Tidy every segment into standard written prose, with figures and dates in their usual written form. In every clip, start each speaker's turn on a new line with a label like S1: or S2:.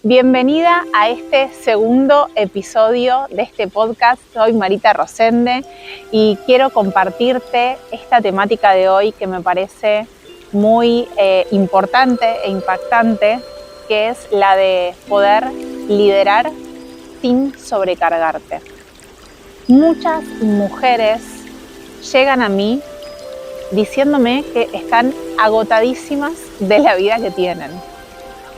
S1: Bienvenida a este segundo episodio de este podcast. Soy Marita Rosende y quiero compartirte esta temática de hoy que me parece muy importante e impactante, que es la de poder liderar sin sobrecargarte. Muchas mujeres llegan a mí diciéndome que están agotadísimas de la vida que tienen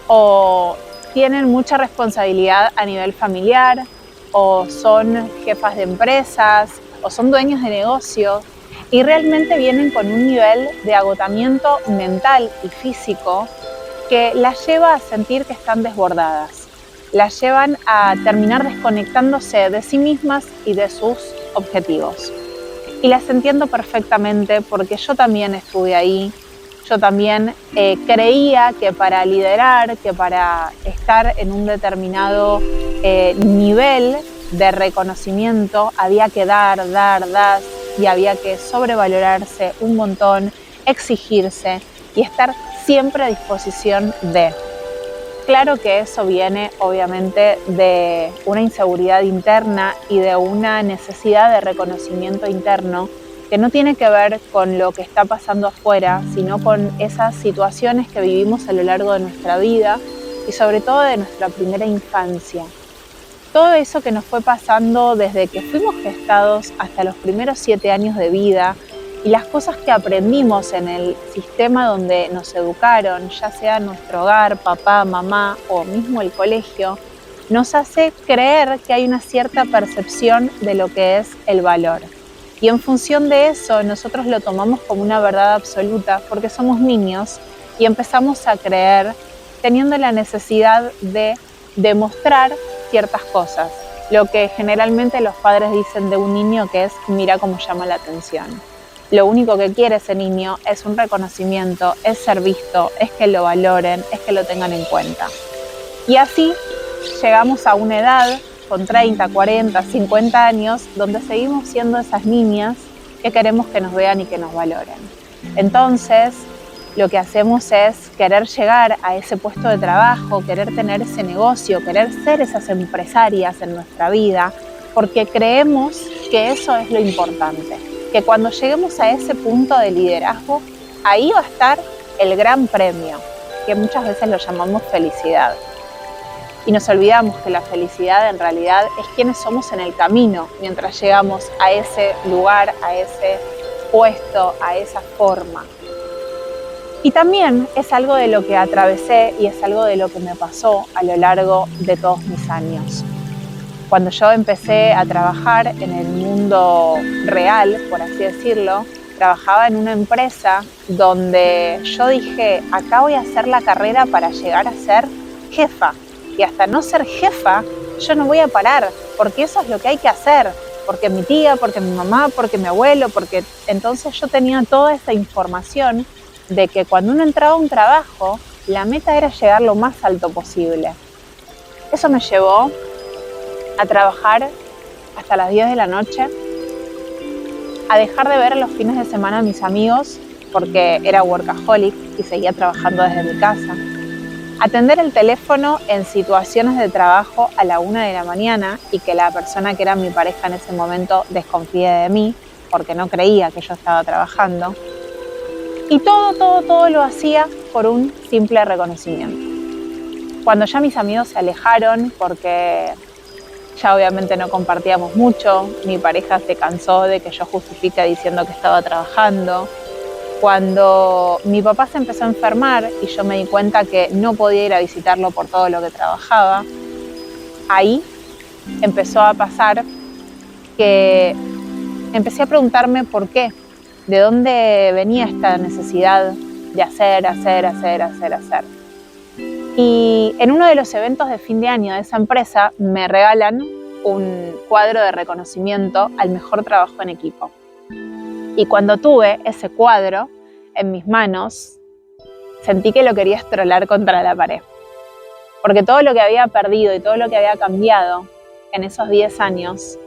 S1: o tienen mucha responsabilidad a nivel familiar, o son jefas de empresas, o son dueños de negocios, y realmente vienen con un nivel de agotamiento mental y físico que las lleva a sentir que están desbordadas, las llevan a terminar desconectándose de sí mismas y de sus objetivos. Y las entiendo perfectamente porque yo también estuve ahí. Yo también creía que para liderar, que para estar en un determinado nivel de reconocimiento había que dar, y había que sobrevalorarse un montón, exigirse y estar siempre a disposición de. Claro que eso viene obviamente de una inseguridad interna y de una necesidad de reconocimiento interno que no tiene que ver con lo que está pasando afuera, sino con esas situaciones que vivimos a lo largo de nuestra vida y sobre todo de nuestra primera infancia. Todo eso que nos fue pasando desde que fuimos gestados hasta los primeros 7 años de vida y las cosas que aprendimos en el sistema donde nos educaron, ya sea nuestro hogar, papá, mamá o mismo el colegio, nos hace creer que hay una cierta percepción de lo que es el valor. Y en función de eso, nosotros lo tomamos como una verdad absoluta porque somos niños y empezamos a creer teniendo la necesidad de demostrar ciertas cosas. Lo que generalmente los padres dicen de un niño que es mira cómo llama la atención. Lo único que quiere ese niño es un reconocimiento, es ser visto, es que lo valoren, es que lo tengan en cuenta. Y así llegamos a una edad con 30, 40, 50 años donde seguimos siendo esas niñas que queremos que nos vean y que nos valoren. Entonces, lo que hacemos es querer llegar a ese puesto de trabajo, querer tener ese negocio, querer ser esas empresarias en nuestra vida, porque creemos que eso es lo importante. Que cuando lleguemos a ese punto de liderazgo, ahí va a estar el gran premio, que muchas veces lo llamamos felicidad. Y nos olvidamos que la felicidad en realidad es quienes somos en el camino, mientras llegamos a ese lugar, a ese puesto, a esa forma. Y también es algo de lo que atravesé y es algo de lo que me pasó a lo largo de todos mis años. Cuando yo empecé a trabajar en el mundo real, por así decirlo, trabajaba en una empresa donde yo dije, acá voy a hacer la carrera para llegar a ser jefa. Y hasta no ser jefa, yo no voy a parar, porque eso es lo que hay que hacer. Porque mi tía, porque mi mamá, porque mi abuelo, porque entonces yo tenía toda esa información de que cuando uno entraba a un trabajo, la meta era llegar lo más alto posible. Eso me llevó a trabajar hasta las 10 de la noche, a dejar de ver los fines de semana a mis amigos porque era workaholic y seguía trabajando desde mi casa, atender el teléfono en situaciones de trabajo a la 1 de la mañana y que la persona que era mi pareja en ese momento desconfíe de mí porque no creía que yo estaba trabajando. Y todo lo hacía por un simple reconocimiento. Cuando ya mis amigos se alejaron porque ya obviamente no compartíamos mucho, mi pareja se cansó de que yo justifique diciendo que estaba trabajando. Cuando mi papá se empezó a enfermar y yo me di cuenta que no podía ir a visitarlo por todo lo que trabajaba, ahí empezó a pasar que empecé a preguntarme por qué, de dónde venía esta necesidad de hacer. Y en uno de los eventos de fin de año de esa empresa me regalan un cuadro de reconocimiento al mejor trabajo en equipo. Y cuando tuve ese cuadro en mis manos, sentí que lo quería estrolar contra la pared. Porque todo lo que había perdido y todo lo que había cambiado en esos 10 años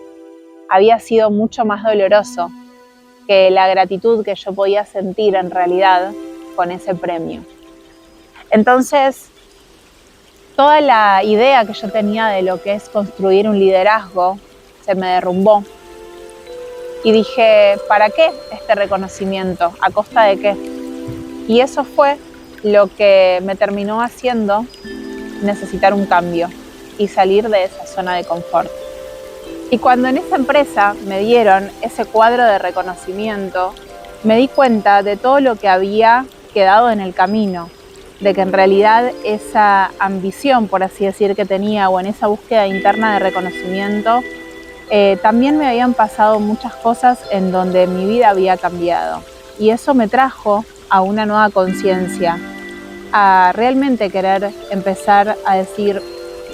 S1: había sido mucho más doloroso que la gratitud que yo podía sentir en realidad con ese premio. Entonces, toda la idea que yo tenía de lo que es construir un liderazgo se me derrumbó. Y dije, ¿para qué este reconocimiento? ¿A costa de qué? Y eso fue lo que me terminó haciendo necesitar un cambio y salir de esa zona de confort. Y cuando en esa empresa me dieron ese cuadro de reconocimiento, me di cuenta de todo lo que había quedado en el camino, de que en realidad esa ambición, por así decir, que tenía, o en esa búsqueda interna de reconocimiento, también me habían pasado muchas cosas en donde mi vida había cambiado. Y eso me trajo a una nueva conciencia, a realmente querer empezar a decir,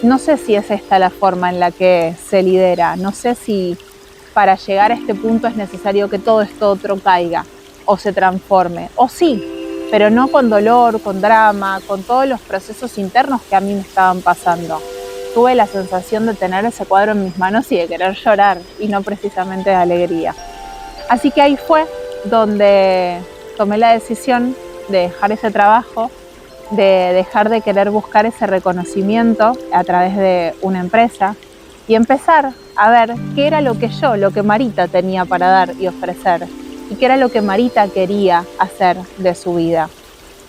S1: no sé si es esta la forma en la que se lidera, no sé si para llegar a este punto es necesario que todo esto otro caiga o se transforme, o sí, pero no con dolor, con drama, con todos los procesos internos que a mí me estaban pasando. Tuve la sensación de tener ese cuadro en mis manos y de querer llorar, y no precisamente de alegría. Así que ahí fue donde tomé la decisión de dejar ese trabajo, de dejar de querer buscar ese reconocimiento a través de una empresa y empezar a ver qué era lo que Marita tenía para dar y ofrecer, y qué era lo que Marita quería hacer de su vida.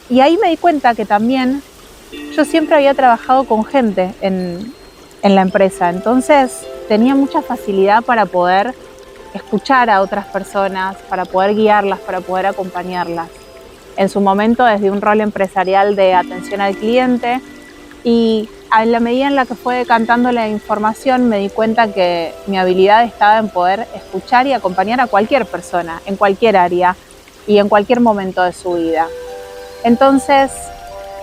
S1: Y ahí me di cuenta que también yo siempre había trabajado con gente en la empresa, entonces tenía mucha facilidad para poder escuchar a otras personas, para poder guiarlas, para poder acompañarlas. En su momento desde un rol empresarial de atención al cliente, y a la medida en la que fue decantando la información me di cuenta que mi habilidad estaba en poder escuchar y acompañar a cualquier persona, en cualquier área y en cualquier momento de su vida. Entonces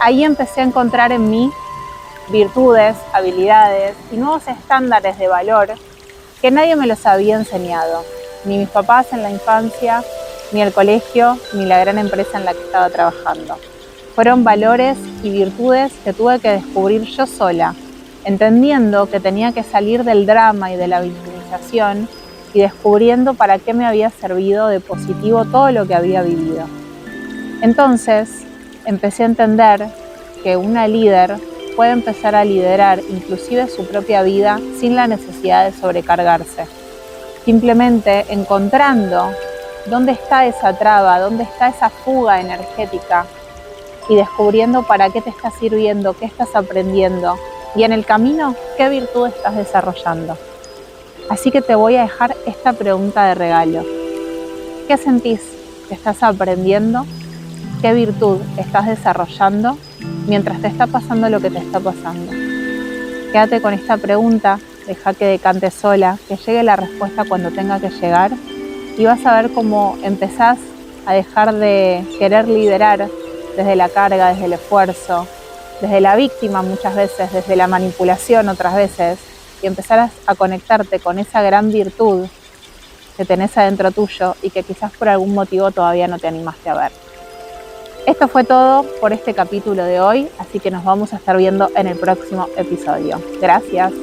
S1: ahí empecé a encontrar en mí virtudes, habilidades y nuevos estándares de valor que nadie me los había enseñado, ni mis papás en la infancia, ni el colegio, ni la gran empresa en la que estaba trabajando. Fueron valores y virtudes que tuve que descubrir yo sola, entendiendo que tenía que salir del drama y de la victimización y descubriendo para qué me había servido de positivo todo lo que había vivido. Entonces empecé a entender que una líder puede empezar a liderar inclusive su propia vida sin la necesidad de sobrecargarse, simplemente encontrando dónde está esa traba, dónde está esa fuga energética y descubriendo para qué te está sirviendo, qué estás aprendiendo y en el camino qué virtud estás desarrollando. Así que te voy a dejar esta pregunta de regalo. ¿Qué sentís que estás aprendiendo? ¿Qué virtud estás desarrollando mientras te está pasando lo que te está pasando? Quédate con esta pregunta, deja que decante sola, que llegue la respuesta cuando tenga que llegar y vas a ver cómo empezás a dejar de querer liderar desde la carga, desde el esfuerzo, desde la víctima muchas veces, desde la manipulación otras veces, y empezarás a conectarte con esa gran virtud que tenés adentro tuyo y que quizás por algún motivo todavía no te animaste a ver. Esto fue todo por este capítulo de hoy, así que nos vamos a estar viendo en el próximo episodio. Gracias.